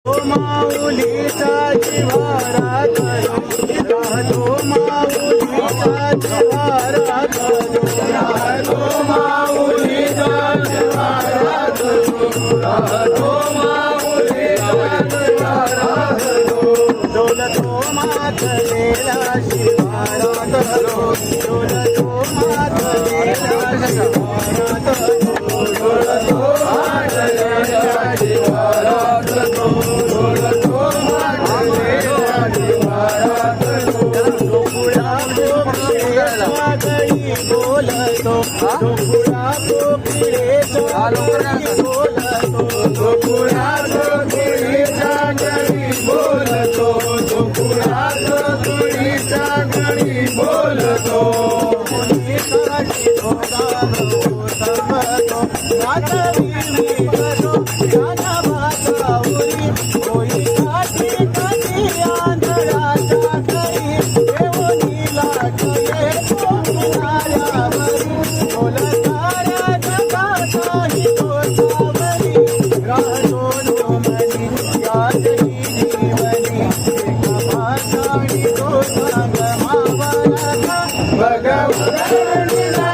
माऊलीचा जिव्हारा धरो, राहतो माऊलीचा जिव्हारा धरो, राहतो माऊलीचा जिव्हारा धरो, राहतो माऊलीचा जिव्हारा धरो, डोलतो माथलेला शिवारा धरो, डोलतो माथलेला शिवारा धरो, डोलतो माथलेला शिवारा धरो, डोलतो माथलेला शिवारा धरो, गोकुळा गोकुळेचा गडी बोलतो, गोकुळा गोकुळेचा गडी बोलतो, गोकुळा गोकुळेचा गडी बोलतो, गोकुळा गोकुळेचा गडी बोलतो, मुनीसाठी थोडा समतो, नाचवी मी करो गाना भागावरी, होई काठी काठी आंधळाच्या घरी, देवनी लागले किनाऱ्यावरी, बोलताऱ्या जगाचाही गोसावरी, राहतो मनी याद ही जीवनी, एका भाषाणी तो सांग मावळता भगवंता